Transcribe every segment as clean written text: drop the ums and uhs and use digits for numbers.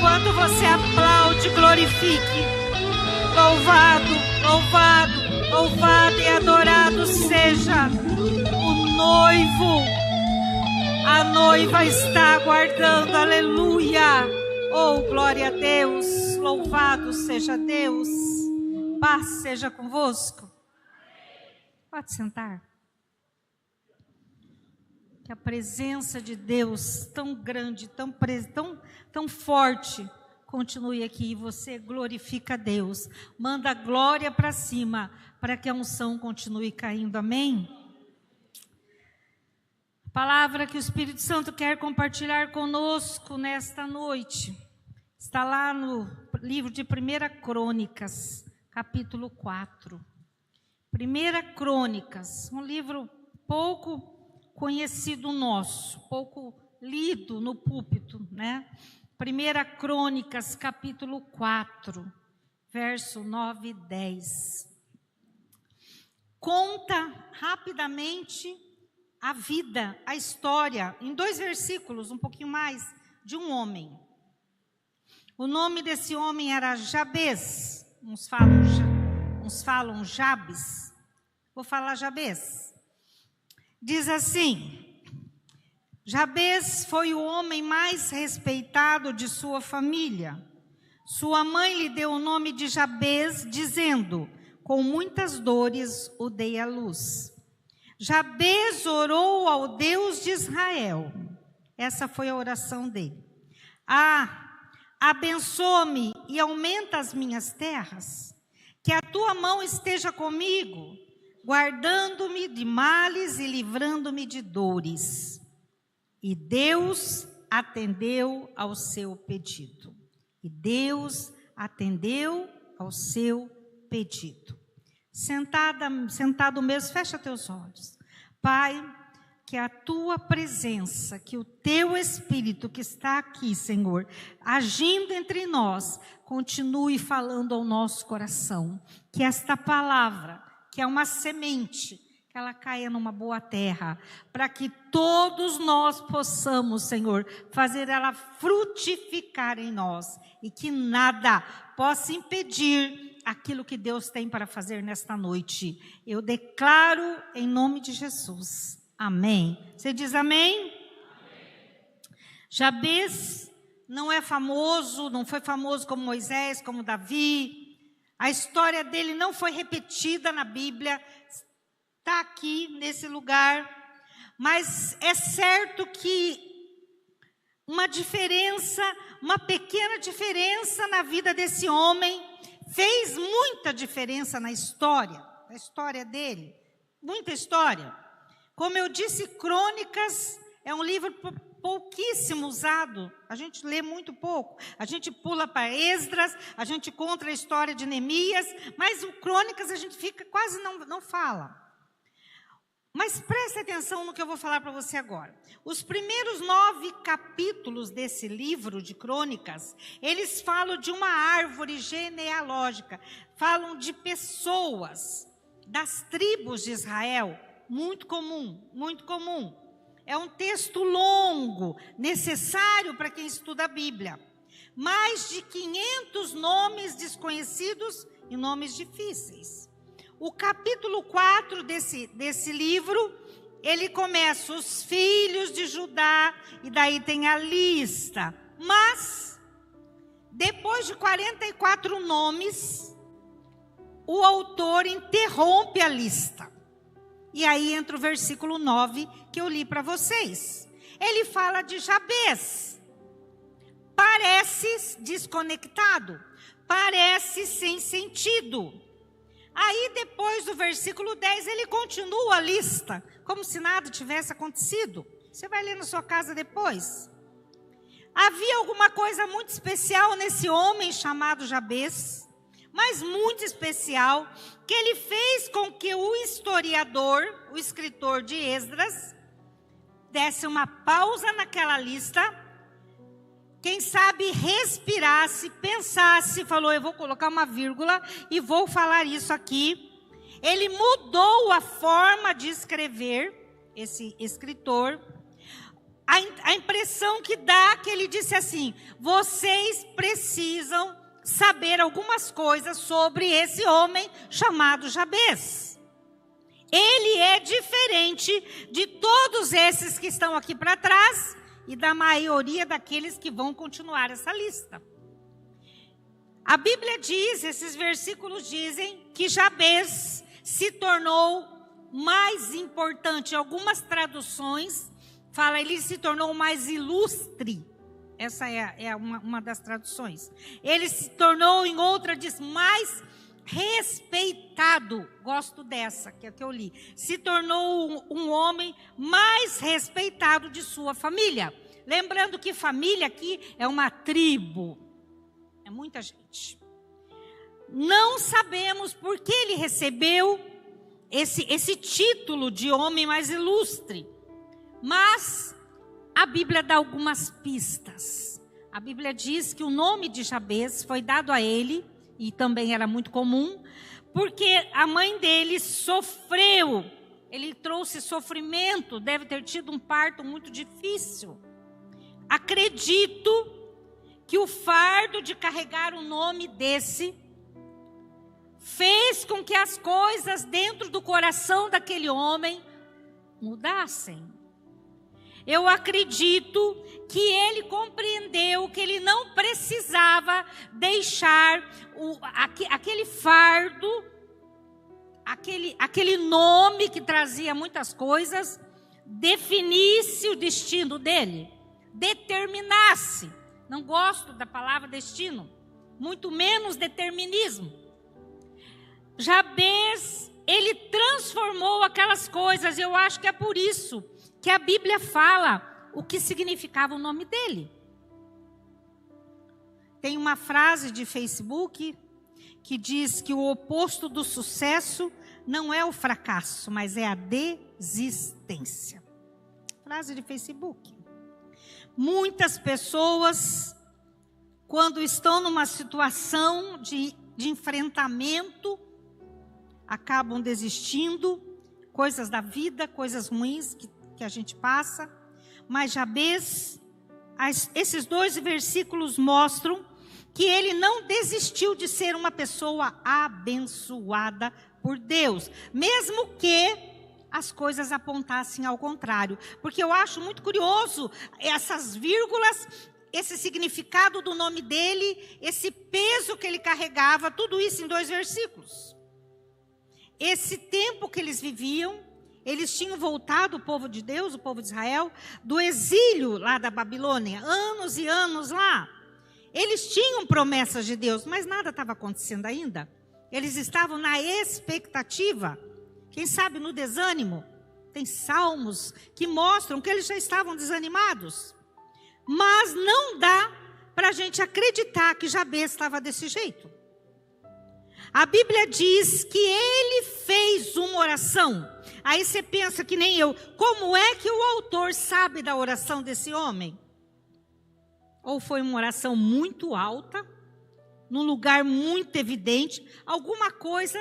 Quando você aplaude, glorifique. Louvado, louvado, louvado e adorado seja o noivo. A noiva está aguardando, aleluia. Oh, glória a Deus, louvado seja Deus. Paz seja convosco. Pode sentar. Que a presença de Deus tão grande, tão forte, continue aqui e você glorifica a Deus. Manda a glória para cima, para que a unção continue caindo. Amém? A palavra que o Espírito Santo quer compartilhar conosco nesta noite está lá no livro de 1 Crônicas, capítulo 4. 1 Crônicas, um livro pouco conhecido nosso, pouco lido no púlpito, né? 1 Crônicas, capítulo 4, verso 9 e 10. Conta rapidamente a vida, a história, em 2 versículos, um pouquinho mais, de um homem. O nome desse homem era Jabes, uns falam Jabes, vou falar Jabes. Diz assim: Jabes foi o homem mais respeitado de sua família. Sua mãe lhe deu o nome de Jabes, dizendo: com muitas dores o dei à luz. Jabes orou ao Deus de Israel. Essa foi a oração dele. Abençoa-me e aumenta as minhas terras. Que a tua mão esteja comigo, guardando-me de males e livrando-me de dores. E Deus atendeu ao seu pedido. Sentado mesmo, fecha teus olhos. Pai, que a tua presença, que o teu Espírito que está aqui, Senhor, agindo entre nós, continue falando ao nosso coração. Que esta palavra, que é uma semente, que ela caia numa boa terra, para que todos nós possamos, Senhor, fazer ela frutificar em nós, e que nada possa impedir aquilo que Deus tem para fazer nesta noite. Eu declaro em nome de Jesus. Amém. Você diz amém? Jabes não é famoso, não foi famoso como Moisés, como Davi. A história dele não foi repetida na Bíblia, está aqui nesse lugar, mas é certo que uma pequena diferença na vida desse homem, fez muita diferença na história dele, muita história. Como eu disse, Crônicas é um livro pouquíssimo usado, a gente lê muito pouco, a gente pula para Esdras, a gente conta a história de Neemias, mas o Crônicas a gente quase não fala. Mas preste atenção no que eu vou falar para você agora. Os primeiros 9 capítulos desse livro de Crônicas, eles falam de uma árvore genealógica, falam de pessoas das tribos de Israel, muito comum, muito comum. É um texto longo, necessário para quem estuda a Bíblia. Mais de 500 nomes desconhecidos e nomes difíceis. O capítulo 4 desse livro, ele começa os filhos de Judá, e daí tem a lista. Mas, depois de 44 nomes, o autor interrompe a lista. E aí entra o versículo 9, que eu li para vocês. Ele fala de Jabes. Parece desconectado, parece sem sentido. Aí depois do versículo 10, ele continua a lista, como se nada tivesse acontecido. Você vai ler na sua casa depois. Havia alguma coisa muito especial nesse homem chamado Jabes, mas muito especial, que ele fez com que o historiador, o escritor de Esdras, desse uma pausa naquela lista, quem sabe respirasse, pensasse, falou: eu vou colocar uma vírgula e vou falar isso aqui. Ele mudou a forma de escrever, esse escritor. a impressão que dá que ele disse assim: vocês precisam saber algumas coisas sobre esse homem chamado Jabez. Ele é diferente de todos esses que estão aqui para trás e da maioria daqueles que vão continuar essa lista. A Bíblia diz, esses versículos dizem que Jabez se tornou mais importante. Algumas traduções falam, ele se tornou mais ilustre. Essa é uma das traduções. Ele se tornou, em outra diz, mais respeitado. Gosto dessa, que é a que eu li. Se tornou um homem mais respeitado de sua família. Lembrando que família aqui é uma tribo. É muita gente. Não sabemos por que ele recebeu esse título de homem mais ilustre. Mas a Bíblia dá algumas pistas. A Bíblia diz que o nome de Jabez foi dado a ele, e também era muito comum, porque a mãe dele sofreu. Ele trouxe sofrimento, deve ter tido um parto muito difícil. Acredito que o fardo de carregar o nome desse fez com que as coisas dentro do coração daquele homem mudassem. Eu acredito que ele compreendeu que ele não precisava deixar aquele fardo, aquele nome que trazia muitas coisas, definisse o destino dele, determinasse. Não gosto da palavra destino, muito menos determinismo. Jabez, ele transformou aquelas coisas. Eu acho que é por isso que a Bíblia fala o que significava o nome dele. Tem uma frase de Facebook que diz que o oposto do sucesso não é o fracasso, mas é a desistência. Frase de Facebook. Muitas pessoas, quando estão numa situação de enfrentamento, acabam desistindo, coisas da vida, coisas ruins que a gente passa. Mas Jabez, esses 2 versículos mostram que ele não desistiu de ser uma pessoa abençoada por Deus, mesmo que as coisas apontassem ao contrário. Porque eu acho muito curioso essas vírgulas, esse significado do nome dele, esse peso que ele carregava, tudo isso em 2 versículos. Esse tempo que eles viviam, eles tinham voltado, o povo de Deus, o povo de Israel, do exílio lá da Babilônia, anos e anos lá. Eles tinham promessas de Deus, mas nada estava acontecendo ainda. Eles estavam na expectativa, quem sabe no desânimo. Tem salmos que mostram que eles já estavam desanimados. Mas não dá para a gente acreditar que Jabez estava desse jeito. A Bíblia diz que ele fez uma oração. Aí você pensa que nem eu. Como é que o autor sabe da oração desse homem? Ou foi uma oração muito alta, num lugar muito evidente, alguma coisa,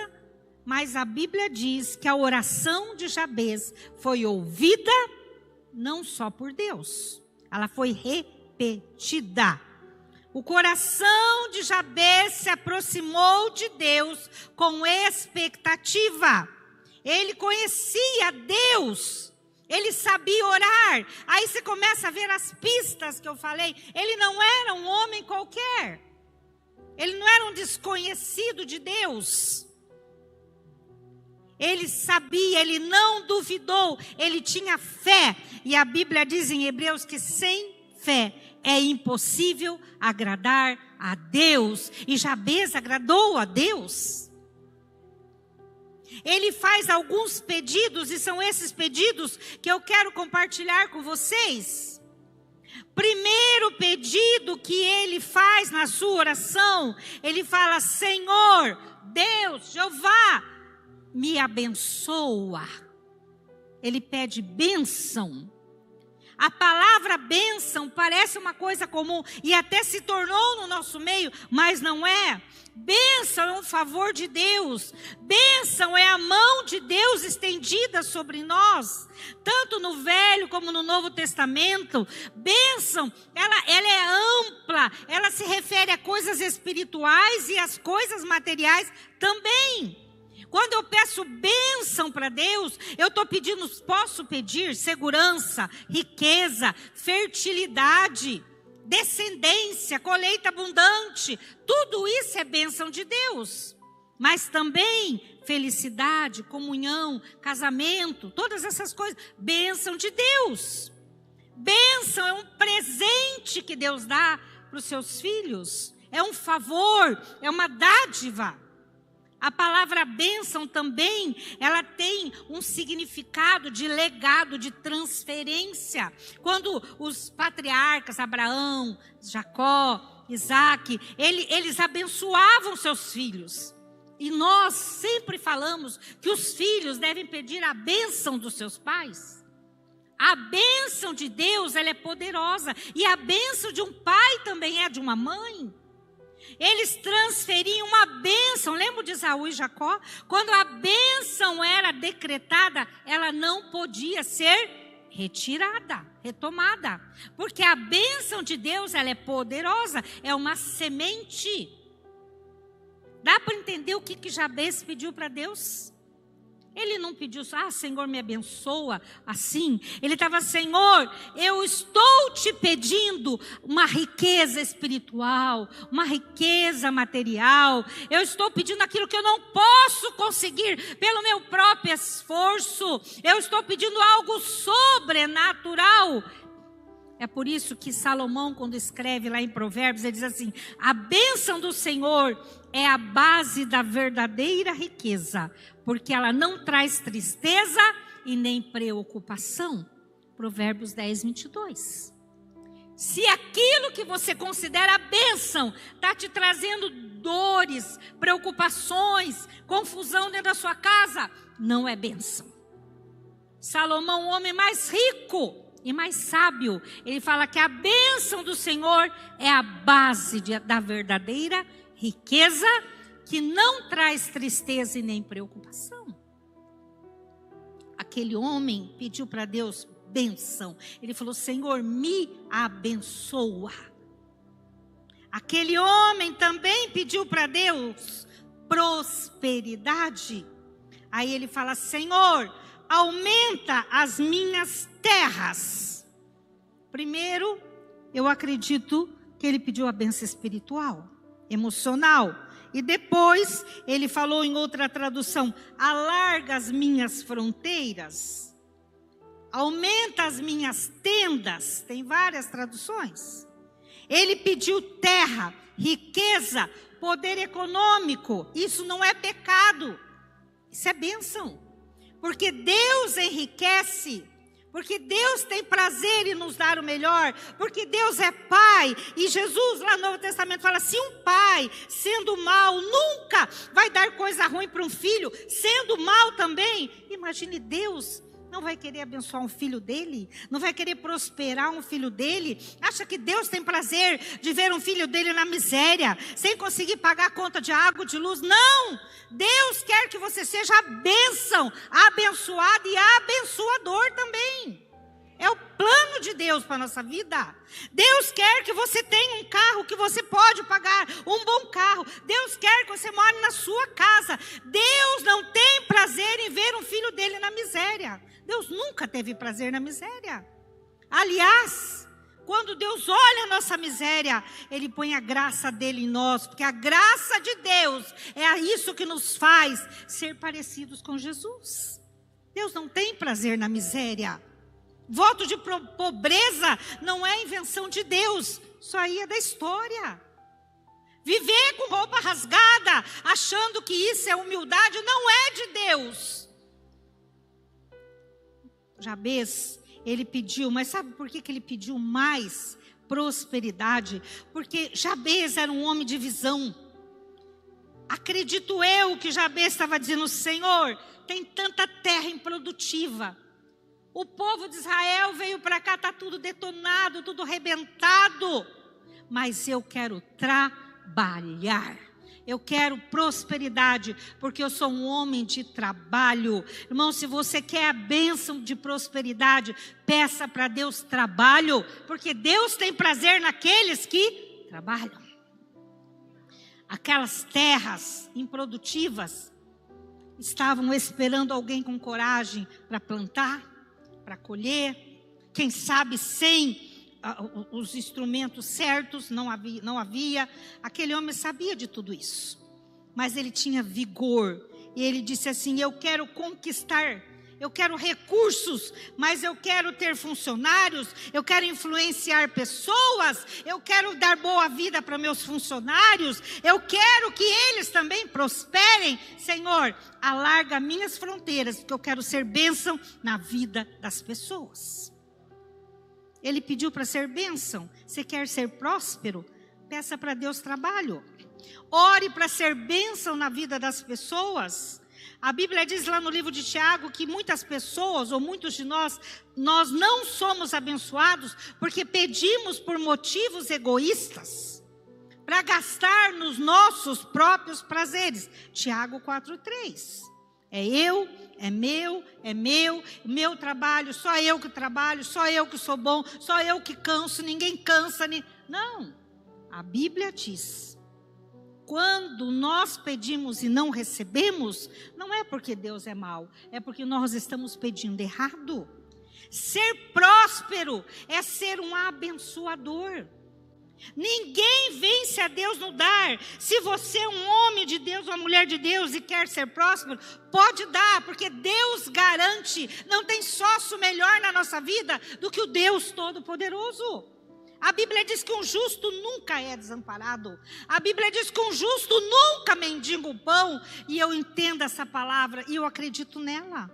mas a Bíblia diz que a oração de Jabez foi ouvida não só por Deus, ela foi repetida. O coração de Jabez se aproximou de Deus com expectativa. Ele conhecia Deus, ele sabia orar. Aí você começa a ver as pistas que eu falei. Ele não era um homem qualquer. Ele não era um desconhecido de Deus. Ele sabia, ele não duvidou, ele tinha fé. E a Bíblia diz em Hebreus que sem fé é impossível agradar a Deus. E Jabez agradou a Deus. Ele faz alguns pedidos, e são esses pedidos que eu quero compartilhar com vocês. Primeiro pedido que ele faz na sua oração, ele fala: Senhor, Deus, Jeová, me abençoa. Ele pede bênção. A palavra bênção parece uma coisa comum e até se tornou no nosso meio, mas não é. Bênção é um favor de Deus. Bênção é a mão de Deus estendida sobre nós, tanto no Velho como no Novo Testamento. Bênção, ela é ampla, ela se refere a coisas espirituais e às coisas materiais também. Quando eu peço bênção para Deus, eu estou pedindo, posso pedir segurança, riqueza, fertilidade, descendência, colheita abundante. Tudo isso é bênção de Deus. Mas também felicidade, comunhão, casamento, todas essas coisas, bênção de Deus. Bênção é um presente que Deus dá para os seus filhos. É um favor, é uma dádiva. A palavra bênção também, ela tem um significado de legado, de transferência. Quando os patriarcas, Abraão, Jacó, Isaac, eles abençoavam seus filhos. E nós sempre falamos que os filhos devem pedir a bênção dos seus pais. A bênção de Deus, ela é poderosa. E a bênção de um pai também é de uma mãe. Eles transferiam uma bênção. Lembra de Esaú e Jacó? Quando a bênção era decretada, ela não podia ser retirada, retomada. Porque a bênção de Deus, ela é poderosa. É uma semente. Dá para entender o que Jabez pediu para Deus? Ele não pediu, Senhor, me abençoa, assim. Ele estava, Senhor, eu estou te pedindo uma riqueza espiritual, uma riqueza material. Eu estou pedindo aquilo que eu não posso conseguir pelo meu próprio esforço. Eu estou pedindo algo sobrenatural. É por isso que Salomão, quando escreve lá em Provérbios, ele diz assim: a bênção do Senhor é a base da verdadeira riqueza, porque ela não traz tristeza e nem preocupação. Provérbios 10, 22. Se aquilo que você considera bênção está te trazendo dores, preocupações, confusão dentro da sua casa, não é bênção. Salomão, o homem mais rico e mais sábio, ele fala que a bênção do Senhor é a base da verdadeira riqueza, que não traz tristeza e nem preocupação. Aquele homem pediu para Deus bênção. Ele falou: Senhor, me abençoa. Aquele homem também pediu para Deus prosperidade. Aí ele fala: Senhor, aumenta as minhas terras. Primeiro, eu acredito que ele pediu a bênção espiritual, emocional. E depois, ele falou em outra tradução: alarga as minhas fronteiras, aumenta as minhas tendas. Tem várias traduções. Ele pediu terra, riqueza, poder econômico. Isso não é pecado, isso é bênção. Porque Deus enriquece, porque Deus tem prazer em nos dar o melhor, porque Deus é Pai. E Jesus lá no Novo Testamento fala: se um pai, sendo mau, nunca vai dar coisa ruim para um filho, sendo mau também, imagine Deus. Não vai querer abençoar um filho dele? Não vai querer prosperar um filho dele? Acha que Deus tem prazer de ver um filho dele na miséria, sem conseguir pagar a conta de água, de luz? Não! Deus quer que você seja a bênção, abençoado e abençoador também. É o plano de Deus para a nossa vida. Deus quer que você tenha um carro que você pode pagar, um bom carro. Deus quer que você more na sua casa. Deus não tem prazer em ver um filho dele na miséria. Deus nunca teve prazer na miséria. Aliás, quando Deus olha a nossa miséria, Ele põe a graça dele em nós, porque a graça de Deus é isso que nos faz ser parecidos com Jesus. Deus não tem prazer na miséria. Voto de pobreza não é invenção de Deus, isso aí é da história. Viver com roupa rasgada, achando que isso é humildade, não é de Deus. Jabez, ele pediu, mas sabe por que ele pediu mais prosperidade? Porque Jabez era um homem de visão. Acredito eu que Jabez estava dizendo: Senhor, tem tanta terra improdutiva. O povo de Israel veio para cá, está tudo detonado, tudo arrebentado. Mas eu quero trabalhar. Eu quero prosperidade, porque eu sou um homem de trabalho. Irmão, se você quer a bênção de prosperidade, peça para Deus trabalho, porque Deus tem prazer naqueles que trabalham. Aquelas terras improdutivas estavam esperando alguém com coragem para plantar, para colher, quem sabe sem os instrumentos certos, não havia. Aquele homem sabia de tudo isso, mas ele tinha vigor, e ele disse assim: eu quero conquistar, eu quero recursos, mas eu quero ter funcionários, eu quero influenciar pessoas, eu quero dar boa vida para meus funcionários, eu quero que eles também prosperem. Senhor, alarga minhas fronteiras, porque eu quero ser bênção na vida das pessoas. Ele pediu para ser bênção. Você quer ser próspero? Peça para Deus trabalho. Ore para ser bênção na vida das pessoas. A Bíblia diz lá no livro de Tiago que muitas pessoas, ou muitos de nós não somos abençoados porque pedimos por motivos egoístas, para gastar nos nossos próprios prazeres. Tiago 4:3. É eu, é meu trabalho, só eu que trabalho, só eu que sou bom, só eu que canso, ninguém cansa. Não, a Bíblia diz, quando nós pedimos e não recebemos, não é porque Deus é mau, é porque nós estamos pedindo errado. Ser próspero é ser um abençoador. Ninguém vence a Deus no dar. Se você é um homem de Deus, uma mulher de Deus e quer ser próspero, pode dar, porque Deus garante. Não tem sócio melhor na nossa vida do que o Deus Todo-Poderoso. A Bíblia diz que um justo nunca é desamparado. A Bíblia diz que um justo nunca mendiga o pão. E eu entendo essa palavra e eu acredito nela.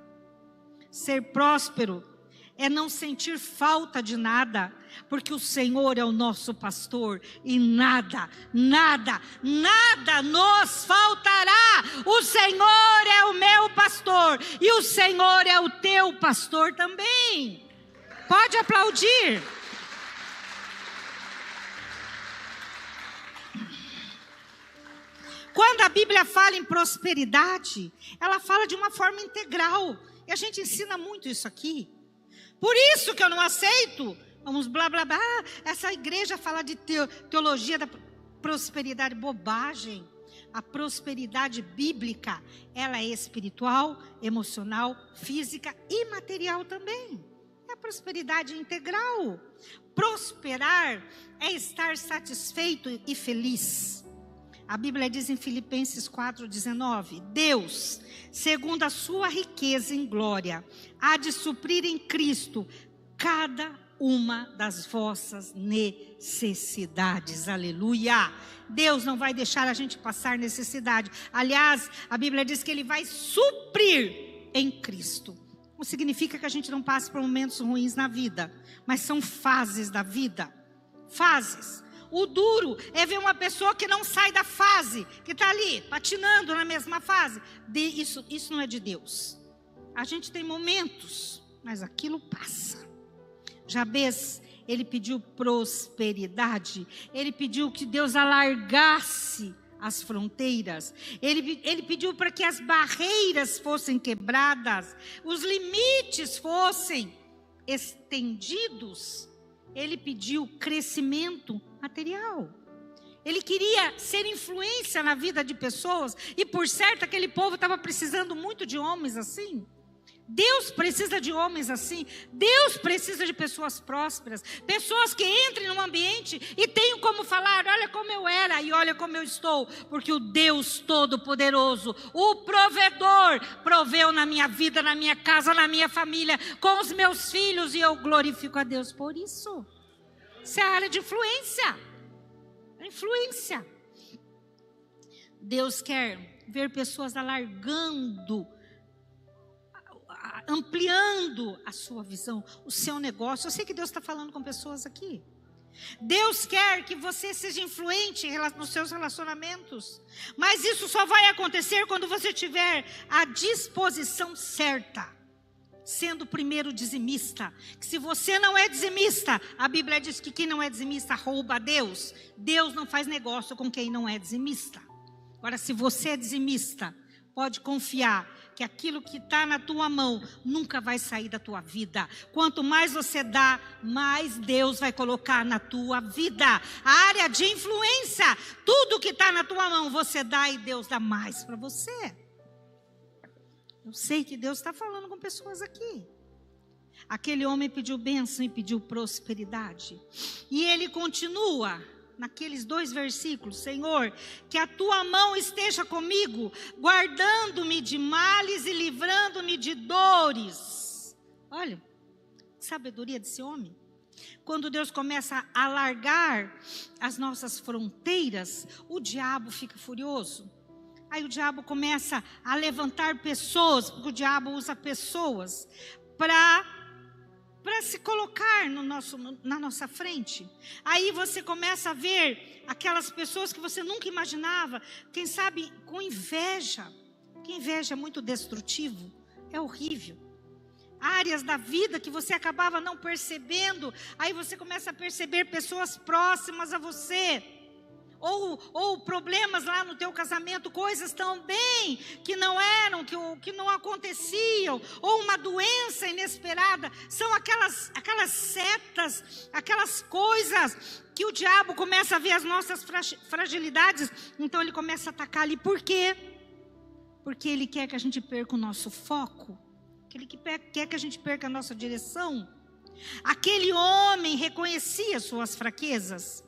Ser próspero é não sentir falta de nada, porque o Senhor é o nosso pastor e nada nos faltará. O Senhor é o meu pastor e o Senhor é o teu pastor também. Pode aplaudir. Quando a Bíblia fala em prosperidade, ela fala de uma forma integral, e a gente ensina muito isso aqui. Por isso que eu não aceito, vamos blá blá blá, essa igreja fala de teologia da prosperidade, bobagem. A prosperidade bíblica, ela é espiritual, emocional, física e material também. É a prosperidade integral. Prosperar é estar satisfeito e feliz. A Bíblia diz em Filipenses 4:19, Deus, segundo a sua riqueza em glória, há de suprir em Cristo cada uma das vossas necessidades. Aleluia! Deus não vai deixar a gente passar necessidade. Aliás, a Bíblia diz que Ele vai suprir em Cristo. Não significa que a gente não passe por momentos ruins na vida, mas são fases da vida. Fases. O duro é ver uma pessoa que não sai da fase, que está ali, patinando na mesma fase. Isso não é de Deus. A gente tem momentos, mas aquilo passa. Jabez, ele pediu prosperidade. Ele pediu que Deus alargasse as fronteiras. Ele pediu para que as barreiras fossem quebradas, os limites fossem estendidos. Ele pediu crescimento material. Ele queria ser influência na vida de pessoas. E por certo, aquele povo estava precisando muito de homens assim. Deus precisa de homens assim. Deus precisa de pessoas prósperas. Pessoas que entrem num ambiente e tenham como falar: olha como eu era e olha como eu estou. Porque o Deus Todo-Poderoso, o provedor, proveu na minha vida, na minha casa, na minha família, com os meus filhos. E eu glorifico a Deus por isso. Isso é a área de influência. Influência. Deus quer ver pessoas alargando, ampliando a sua visão, o seu negócio. Eu sei que Deus está falando com pessoas aqui. Deus quer que você seja influente nos seus relacionamentos. Mas isso só vai acontecer quando você tiver a disposição certa. sendo o primeiro dizimista. Que se você não é dizimista, a Bíblia diz que quem não é dizimista rouba a Deus. Deus não faz negócio com quem não é dizimista. Agora, se você é dizimista, pode confiar que aquilo que está na tua mão nunca vai sair da tua vida. Quanto mais você dá, mais Deus vai colocar na tua vida. A área de influência, tudo que está na tua mão, você dá e Deus dá mais para você. Eu sei que Deus está falando com pessoas aqui. Aquele homem pediu bênção e pediu prosperidade. E ele continua naqueles 2 versículos: Senhor, que a tua mão esteja comigo, guardando-me de males e livrando-me de dores. Olha, que sabedoria desse homem. Quando Deus começa a alargar as nossas fronteiras, o diabo fica furioso. Aí o diabo começa a levantar pessoas, porque o diabo usa pessoas para se colocar na nossa frente. Aí você começa a ver aquelas pessoas que você nunca imaginava, quem sabe com inveja. Porque inveja é muito destrutivo, é horrível. Áreas da vida que você acabava não percebendo, aí você começa a perceber pessoas próximas a você. Ou problemas lá no teu casamento, coisas também que não eram, que não aconteciam, ou uma doença inesperada. São aquelas setas, aquelas coisas que o diabo começa a ver as nossas fragilidades, então ele começa a atacar ali. Por quê? Porque ele quer que a gente perca o nosso foco, que ele quer que a gente perca a nossa direção. Aquele homem reconhecia suas fraquezas.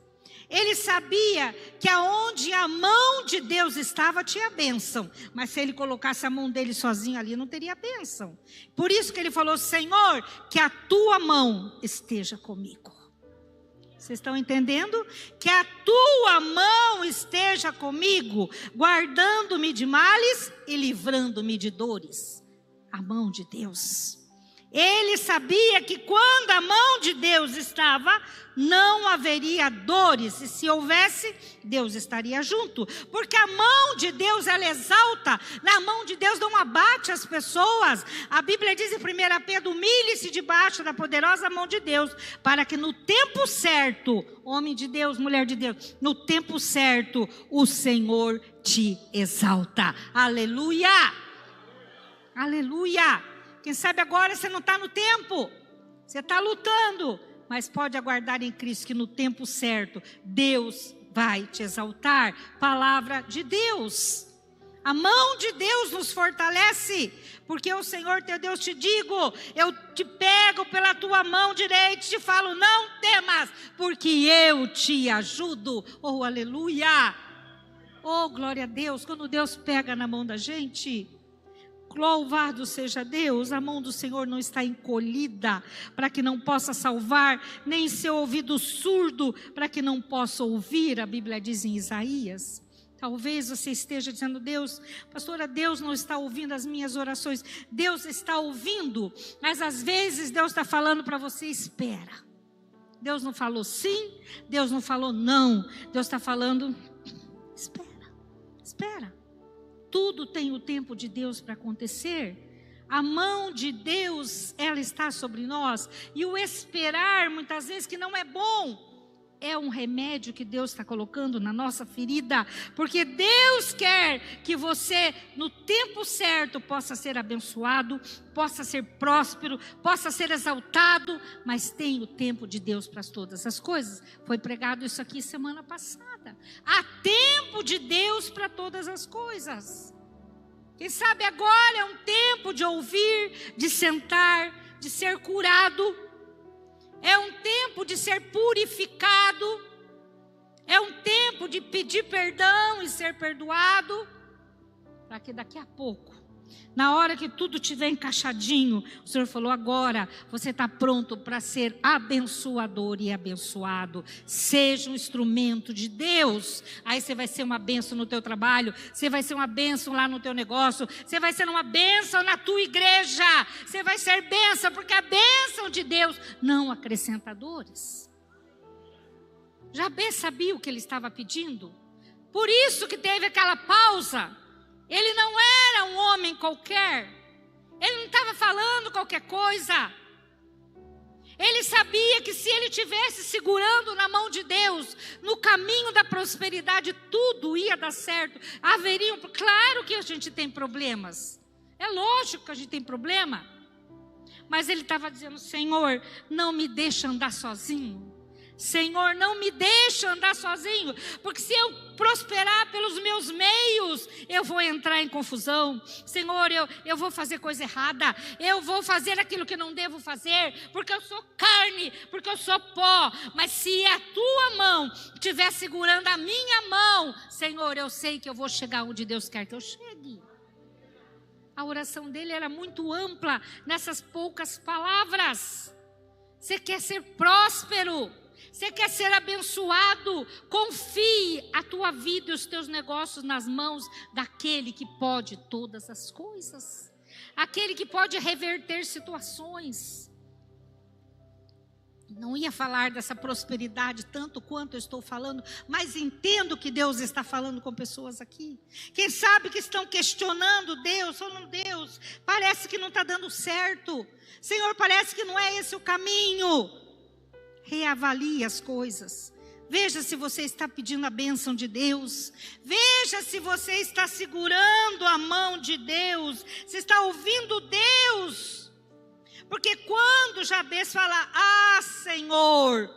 Ele sabia que aonde a mão de Deus estava, tinha bênção. Mas se ele colocasse a mão dele sozinho ali, não teria bênção. Por isso que ele falou: Senhor, que a tua mão esteja comigo. Vocês estão entendendo? Que a tua mão esteja comigo, guardando-me de males e livrando-me de dores. A mão de Deus. Ele sabia que quando a mão de Deus estava, não haveria dores. E se houvesse, Deus estaria junto. Porque a mão de Deus, ela exalta. Na mão de Deus não abate as pessoas. A Bíblia diz em 1 Pedro: humilhe-se debaixo da poderosa mão de Deus, para que no tempo certo, homem de Deus, mulher de Deus, no tempo certo, o Senhor te exalta. Aleluia! Aleluia! Quem sabe agora você não está no tempo, você está lutando, mas pode aguardar em Cristo que no tempo certo Deus vai te exaltar. Palavra de Deus. A mão de Deus nos fortalece, porque o Senhor teu Deus te digo: eu te pego pela tua mão direita e te falo, não temas, porque eu te ajudo. Oh, aleluia! Oh, glória a Deus. Quando Deus pega na mão da gente, louvado seja Deus, a mão do Senhor não está encolhida para que não possa salvar, nem seu ouvido surdo para que não possa ouvir. A Bíblia diz em Isaías. Talvez você esteja dizendo: Deus, pastora, Deus não está ouvindo as minhas orações. Deus está ouvindo, mas às vezes Deus está falando para você: espera. Deus não falou sim, Deus não falou não. Deus está falando: espera, espera. Tudo tem o tempo de Deus para acontecer. A mão de Deus, ela está sobre nós. E o esperar, muitas vezes, que não é bom, é um remédio que Deus está colocando na nossa ferida. Porque Deus quer que você, no tempo certo, possa ser abençoado, possa ser próspero, possa ser exaltado. Mas tem o tempo de Deus para todas as coisas. Foi pregado isso aqui semana passada. Há tempo de Deus para todas as coisas. Quem sabe agora é um tempo de ouvir, de sentar, de ser curado. É um tempo de ser purificado. É um tempo de pedir perdão e ser perdoado. Para que daqui a pouco, na hora que tudo estiver encaixadinho, o Senhor falou: agora você está pronto para ser abençoador e abençoado. Seja um instrumento de Deus. Aí você vai ser uma bênção no teu trabalho, você vai ser uma bênção lá no teu negócio, você vai ser uma bênção na tua igreja, você vai ser bênção, porque a bênção de Deus não acrescenta dores. Jabez sabia o que ele estava pedindo, por isso que teve aquela pausa. Ele não era um homem qualquer. Ele não estava falando qualquer coisa. Ele sabia que se ele estivesse segurando na mão de Deus, no caminho da prosperidade, tudo ia dar certo. Claro que a gente tem problemas. É lógico que a gente tem problema. Mas ele estava dizendo: Senhor, não me deixa andar sozinho. Senhor, não me deixa andar sozinho, porque se eu prosperar pelos meus meios, eu vou entrar em confusão. Senhor, eu vou fazer coisa errada, eu vou fazer aquilo que não devo fazer, porque eu sou carne, porque eu sou pó. Mas se a tua mão estiver segurando a minha mão, Senhor, eu sei que eu vou chegar onde Deus quer que eu chegue. A oração dele era muito ampla nessas poucas palavras. Você quer ser próspero? Você quer ser abençoado? Confie a tua vida e os teus negócios nas mãos daquele que pode todas as coisas. Aquele que pode reverter situações. Não ia falar dessa prosperidade tanto quanto eu estou falando, mas entendo que Deus está falando com pessoas aqui. Quem sabe que estão questionando Deus, falando: Deus, parece que não está dando certo. Senhor, parece que não é esse o caminho. Reavalie as coisas. Veja se você está pedindo a bênção de Deus. Veja se você está segurando a mão de Deus. Se está ouvindo Deus. Porque quando Jabez fala: ah, Senhor,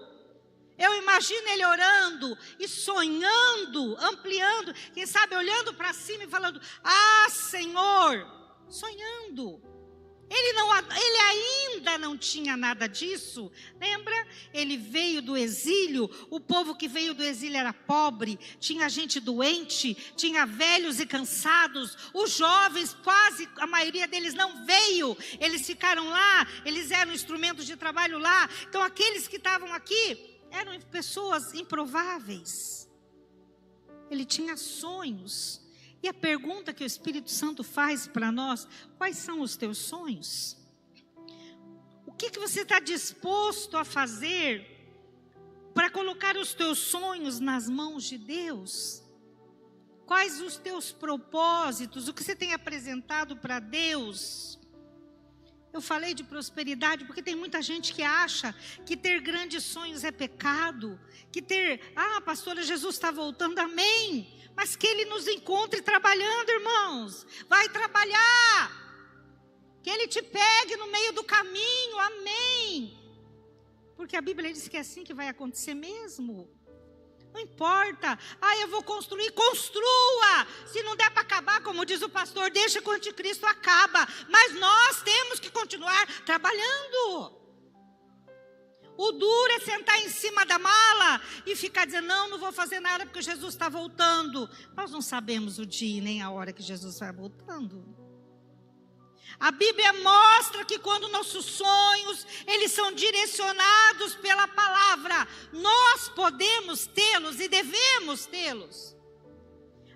eu imagino ele orando e sonhando, ampliando, quem sabe olhando para cima e falando: ah, Senhor, sonhando. Ele ainda não tinha nada disso. Lembra? Ele veio do exílio. O povo que veio do exílio era pobre. Tinha gente doente. Tinha velhos e cansados. Os jovens, quase a maioria deles não veio. Eles ficaram lá. Eles eram instrumentos de trabalho lá. Então aqueles que estavam aqui eram pessoas improváveis. Ele tinha sonhos. E a pergunta que o Espírito Santo faz para nós: quais são os teus sonhos? O que você está disposto a fazer para colocar os teus sonhos nas mãos de Deus? Quais os teus propósitos? O que você tem apresentado para Deus? Eu falei de prosperidade porque tem muita gente que acha que ter grandes sonhos é pecado. Que pastora, Jesus está voltando, amém. Mas que Ele nos encontre trabalhando, irmãos. Vai trabalhar. Que Ele te pegue no meio do caminho, amém. Porque a Bíblia diz que é assim que vai acontecer mesmo. Não importa. Eu vou construir, construa. Se não der para acabar, como diz o pastor, deixa que o anticristo acaba. Mas nós temos que continuar trabalhando. O duro é sentar em cima da mala e ficar dizendo: não vou fazer nada porque Jesus está voltando. Nós não sabemos o dia nem a hora que Jesus vai voltando. A Bíblia mostra que quando nossos sonhos, eles são direcionados pela palavra, nós podemos tê-los e devemos tê-los.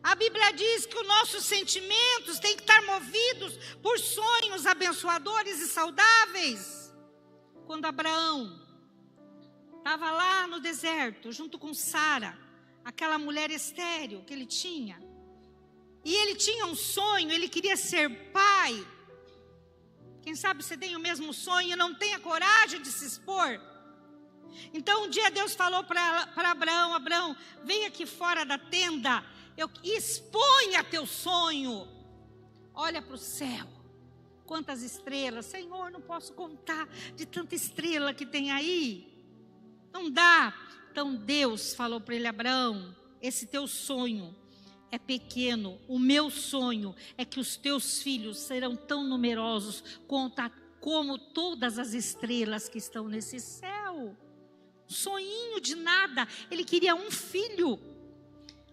A Bíblia diz que os nossos sentimentos têm que estar movidos por sonhos abençoadores e saudáveis. Quando Abraão estava lá no deserto, junto com Sara, aquela mulher estéril que ele tinha. E ele tinha um sonho, ele queria ser pai. Quem sabe você tem o mesmo sonho e não tem a coragem de se expor? Então um dia Deus falou para Abraão: Abraão, vem aqui fora da tenda, exponha teu sonho. Olha para o céu. Quantas estrelas. Senhor, não posso contar de tanta estrela que tem aí. Não dá. Então Deus falou para ele: Abraão, esse teu sonho é pequeno. O meu sonho é que os teus filhos serão tão numerosos como todas as estrelas que estão nesse céu. Um sonhinho de nada. Ele queria um filho.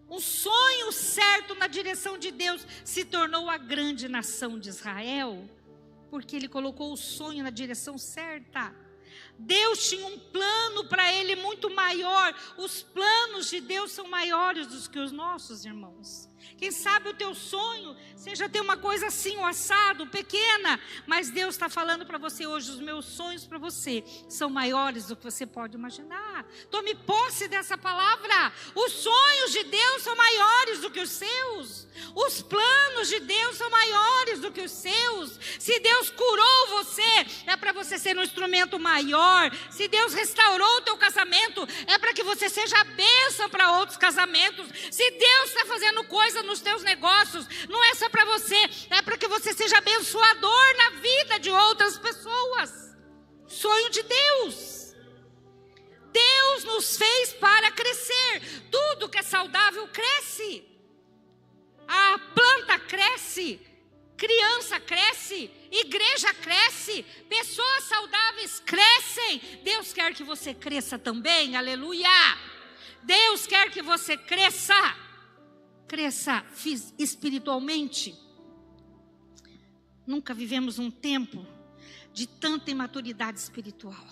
Um sonho certo na direção de Deus se tornou a grande nação de Israel, porque ele colocou o sonho na direção certa. Deus tinha um plano para ele muito maior. Os planos de Deus são maiores do que os nossos, irmãos. Quem sabe o teu sonho seja ter uma coisa assim, um assado, pequena, mas Deus está falando para você hoje, os meus sonhos para você são maiores do que você pode imaginar. Tome posse dessa palavra. Os sonhos de Deus são maiores do que os seus. Os planos de Deus são maiores do que os seus. Se Deus curou você, é para você ser um instrumento maior. Se Deus restaurou o teu casamento, é para que você seja a bênção para outros casamentos. Se Deus está fazendo coisa nos teus negócios, não é só para você, é para que você seja abençoador na vida de outras pessoas. Sonho de Deus. Deus nos fez para crescer. Tudo que é saudável cresce. A planta cresce, criança cresce, igreja cresce, pessoas saudáveis crescem. Deus quer que você cresça também, aleluia. Deus quer que você cresça espiritualmente. Nunca vivemos um tempo de tanta imaturidade espiritual.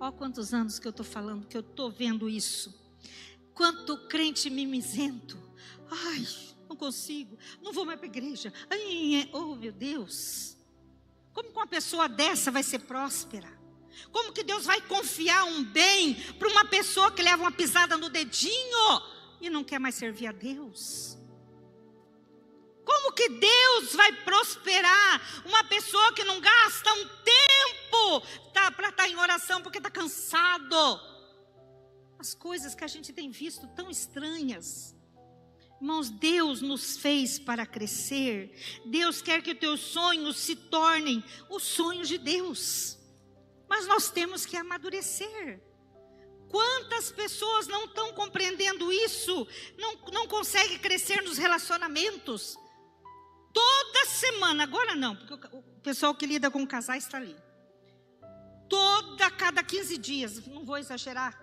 Olha quantos anos que eu estou falando, que eu estou vendo isso. Quanto crente mimizento. Ai, não consigo, não vou mais para a igreja. Ai, oh meu Deus. Como que uma pessoa dessa vai ser próspera? Como que Deus vai confiar um bem para uma pessoa que leva uma pisada no dedinho e não quer mais servir a Deus? Como que Deus vai prosperar uma pessoa que não gasta um tempo para estar em oração porque está cansado? As coisas que a gente tem visto tão estranhas. Irmãos, Deus nos fez para crescer. Deus quer que os teus sonhos se tornem os sonhos de Deus. Mas nós temos que amadurecer. Quantas pessoas não estão compreendendo isso? Não conseguem crescer nos relacionamentos. Toda semana, agora não, porque o pessoal que lida com casais está ali. Cada 15 dias, não vou exagerar,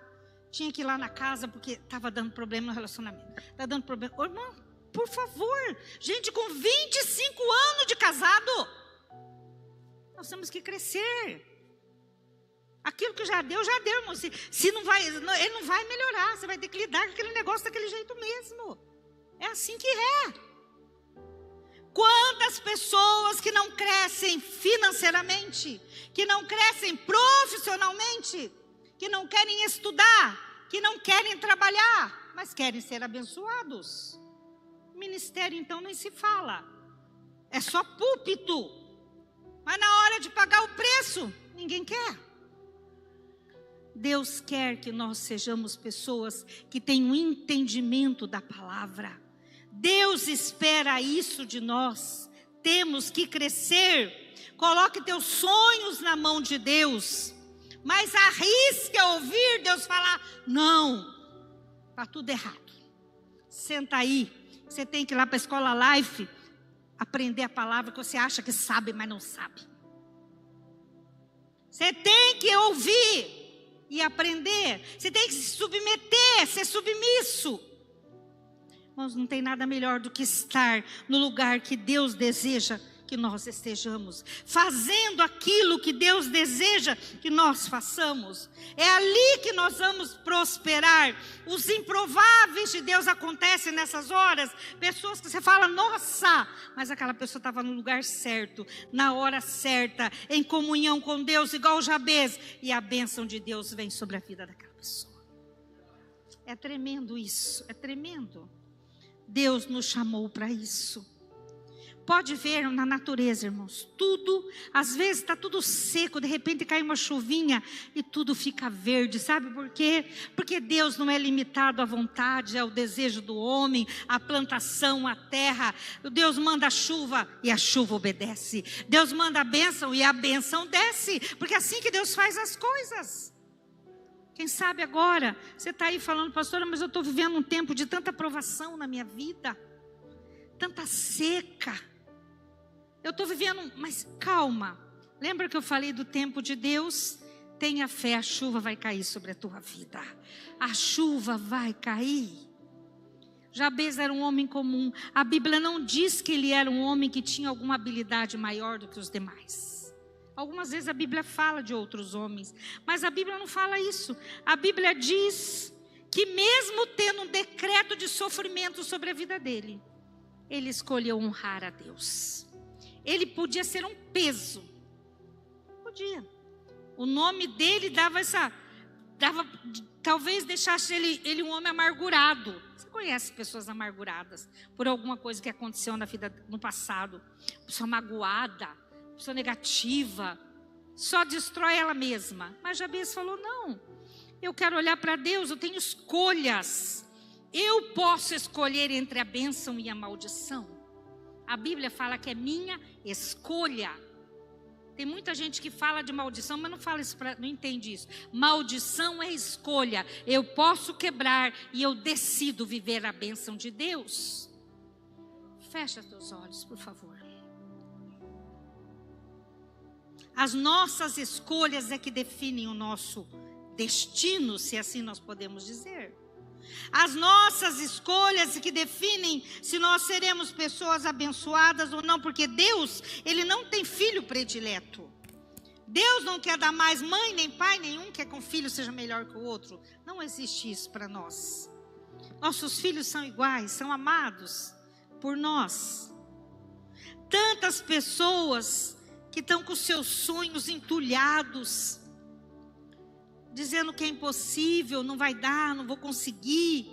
tinha que ir lá na casa porque estava dando problema no relacionamento. Está dando problema. Ô, irmão, por favor, gente com 25 anos de casado, nós temos que crescer. Aquilo que já deu, irmão. Se não vai, ele não vai melhorar. Você vai ter que lidar com aquele negócio daquele jeito mesmo. É assim que é. Quantas pessoas que não crescem financeiramente, que não crescem profissionalmente, que não querem estudar, que não querem trabalhar, mas querem ser abençoados. Ministério, então, nem se fala. É só púlpito. Mas na hora de pagar o preço, ninguém quer. Deus quer que nós sejamos pessoas que tenham um entendimento da palavra. Deus espera isso de nós. Temos que crescer. Coloque teus sonhos na mão de Deus. Mas arrisque a ouvir Deus falar, não, está tudo errado. Senta aí. Você tem que ir lá para a escola Life, aprender a palavra que você acha que sabe, mas não sabe. Você tem que ouvir e aprender. Você tem que se submeter, ser submisso. Mas não tem nada melhor do que estar no lugar que Deus deseja que nós estejamos, fazendo aquilo que Deus deseja que nós façamos. É ali que nós vamos prosperar. Os improváveis de Deus acontecem nessas horas. Pessoas que você fala, nossa, mas aquela pessoa estava no lugar certo, na hora certa, em comunhão com Deus, igual Jabez, e a bênção de Deus vem sobre a vida daquela pessoa. É tremendo isso, é tremendo. Deus nos chamou para isso. Pode ver na natureza, irmãos, tudo, às vezes está tudo seco, de repente cai uma chuvinha e tudo fica verde, sabe por quê? Porque Deus não é limitado à vontade, ao desejo do homem, à plantação, à terra. Deus manda a chuva e a chuva obedece. Deus manda a bênção e a bênção desce, porque é assim que Deus faz as coisas. Quem sabe agora, você está aí falando, pastora, mas eu estou vivendo um tempo de tanta provação na minha vida, tanta seca. Eu estou vivendo, mas calma. Lembra que eu falei do tempo de Deus? Tenha fé, a chuva vai cair sobre a tua vida. A chuva vai cair. Jabez era um homem comum. A Bíblia não diz que ele era um homem que tinha alguma habilidade maior do que os demais. Algumas vezes a Bíblia fala de outros homens, mas a Bíblia não fala isso. A Bíblia diz que mesmo tendo um decreto de sofrimento sobre a vida dele, ele escolheu honrar a Deus. Ele podia ser um peso. Podia. O nome dele talvez deixasse ele um homem amargurado. Você conhece pessoas amarguradas por alguma coisa que aconteceu na vida no passado. Pessoa magoada, pessoa negativa, só destrói ela mesma. Mas Jabes falou: não, eu quero olhar para Deus, eu tenho escolhas. Eu posso escolher entre a bênção e a maldição. A Bíblia fala que é minha escolha. Tem muita gente que fala de maldição, mas não entende isso. Maldição é escolha. Eu posso quebrar e eu decido viver a bênção de Deus. Fecha teus olhos, por favor. As nossas escolhas é que definem o nosso destino, se assim nós podemos dizer. As nossas escolhas que definem se nós seremos pessoas abençoadas ou não, porque Deus, Ele não tem filho predileto. Deus não quer dar mais mãe, nem pai, nenhum quer que um filho seja melhor que o outro. Não existe isso para nós. Nossos filhos são iguais, são amados por nós. Tantas pessoas que estão com seus sonhos entulhados, dizendo que é impossível, não vai dar, não vou conseguir.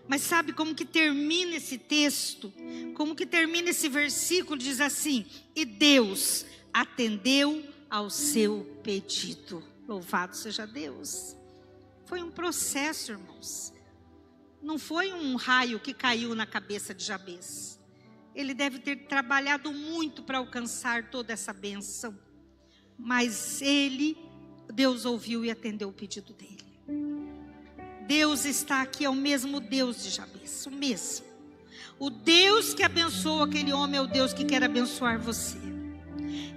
Mas sabe como que termina esse texto? Como que termina esse versículo? Diz assim: e Deus atendeu ao seu pedido. Louvado seja Deus. Foi um processo, irmãos. Não foi um raio que caiu na cabeça de Jabes. Ele deve ter trabalhado muito para alcançar toda essa bênção. Mas Deus ouviu e atendeu o pedido dele. Deus está aqui, é o mesmo Deus de Jabes, o mesmo. O Deus que abençoou aquele homem é o Deus que quer abençoar você.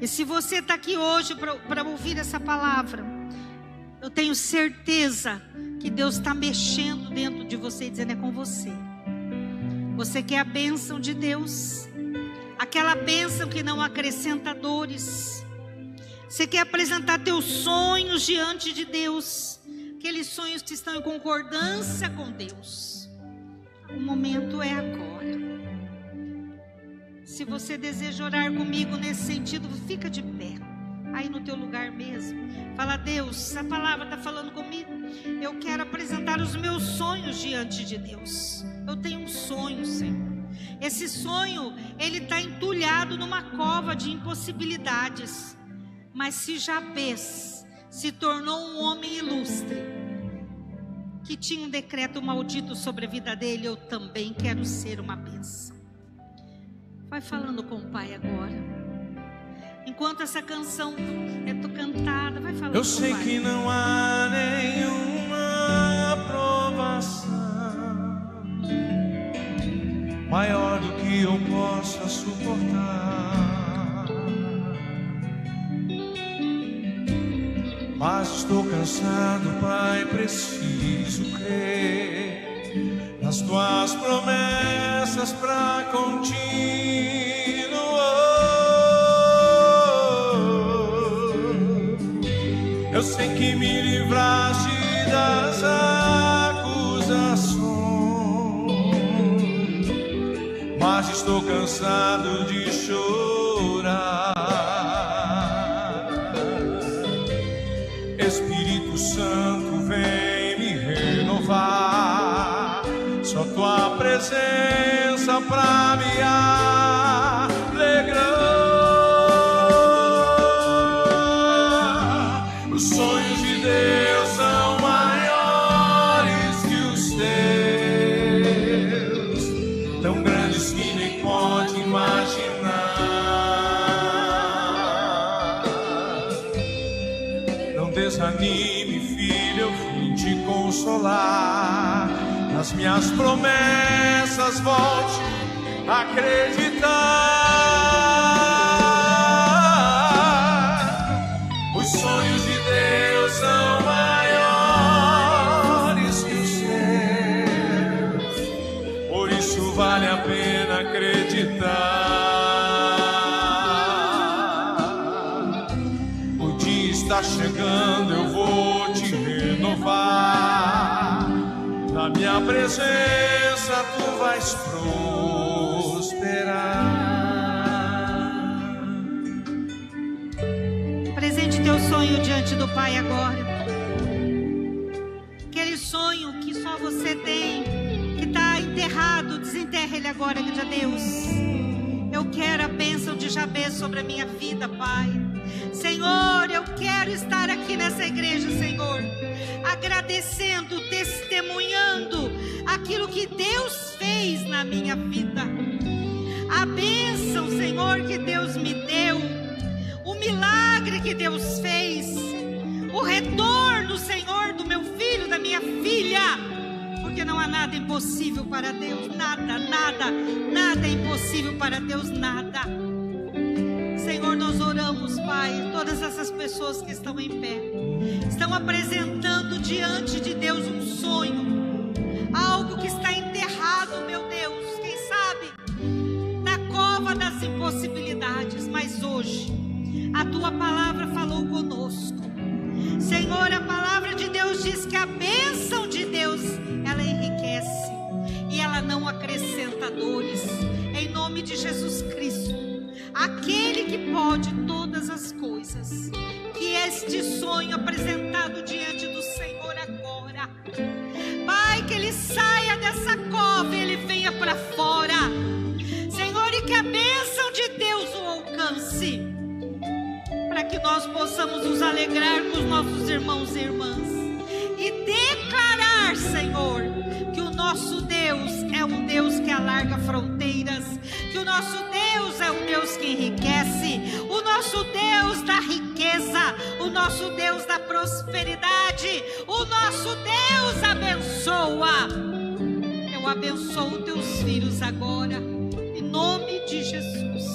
E se você está aqui hoje para ouvir essa palavra, eu tenho certeza que Deus está mexendo dentro de você e dizendo: é com você. Você quer a bênção de Deus, aquela bênção que não acrescenta dores. Você quer apresentar teus sonhos diante de Deus, aqueles sonhos que estão em concordância com Deus. O momento é agora. Se você deseja orar comigo nesse sentido, fica de pé, aí no teu lugar mesmo. Fala: Deus, essa palavra está falando comigo. Eu quero apresentar os meus sonhos diante de Deus. Eu tenho um sonho, Senhor. Esse sonho, ele está entulhado numa cova de impossibilidades. Mas se Jabes se tornou um homem ilustre, que tinha um decreto maldito sobre a vida dele, eu também quero ser uma bênção. Vai falando com o Pai agora. Enquanto essa canção é cantada, vai falando com o Pai. Eu sei que não há nenhuma aprovação maior do que eu possa suportar, mas estou cansado, Pai, preciso crer nas tuas promessas pra continuar. Eu sei que me livraste das acusações, mas estou cansado de chorar. Espírito Santo, vem me renovar. Só tua presença pra me alegrar. Os sonhos de Deus são maiores que os teus, tão grandes que nem pode imaginar. Não desanime, filho, eu vim te consolar. Nas minhas promessas volte a acreditar. Os sonhos de Deus são maiores que os seus, por isso vale a pena acreditar. O dia está chegando, eu vou te renovar. minha presença tu vais prosperar. Apresente teu sonho diante do Pai agora. Aquele sonho que só você tem, que está enterrado, desenterra ele agora, a Deus. Eu quero a bênção de Jabez sobre a minha vida, Pai. Senhor, eu quero estar aqui nessa igreja, Senhor, agradecendo, testemunhando aquilo que Deus fez na minha vida. A bênção, Senhor, que Deus me deu, o milagre que Deus fez, o retorno, Senhor, do meu filho, da minha filha, porque não há nada impossível para Deus, nada, nada, nada é impossível para Deus, nada. Senhor, nós oramos, Pai, todas essas pessoas que estão em pé, estão apresentando diante de Deus um sonho, algo que está enterrado, meu Deus, quem sabe, na cova das impossibilidades, mas hoje, a Tua palavra falou conosco. Senhor, a palavra de Deus diz que a bênção de Deus, ela enriquece e ela não acrescenta dores. Em nome de Jesus Cristo, aquele que pode todas as coisas, que este sonho apresentado diante do Senhor agora, Pai, que ele saia dessa cova e ele venha para fora, Senhor, e que a bênção de Deus o alcance, para que nós possamos nos alegrar com os nossos irmãos e irmãs e declarar, Senhor, que o nosso Deus é um Deus que alarga fronteiras, que o nosso Deus é um Deus que enriquece, o nosso Deus da riqueza, o nosso Deus da prosperidade, o nosso Deus abençoa. Eu abençoo teus filhos agora, em nome de Jesus.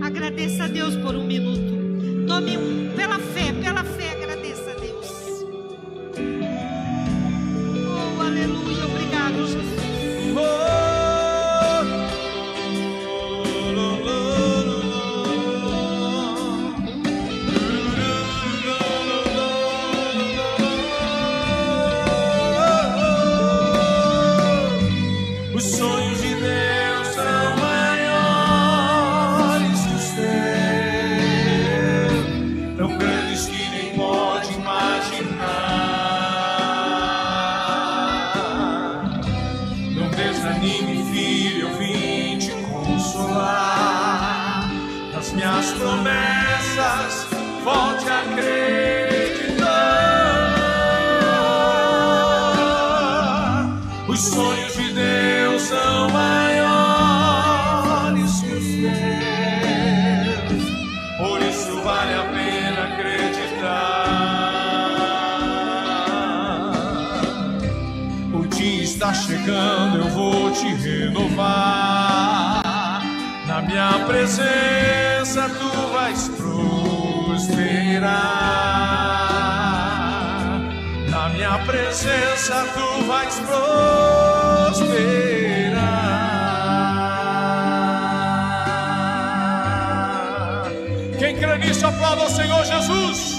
Agradeça a Deus por um minuto. Tome pela fé, agradeça a Deus. Oh, aleluia, obrigado, Jesus. Os sonhos de Deus são maiores que os teus, tão grandes que nem pode imaginar. Não desanime, filho, eu vim te consolar. Nas minhas promessas, volte a acreditar. Os sonhos de Deus são maiores que os teus, por isso vale a pena acreditar. O dia está chegando, eu vou te renovar. Na minha presença tu vais prosperar. Na minha presença tu vais prosperar. Quem crê nisso, aplauda ao Senhor Jesus.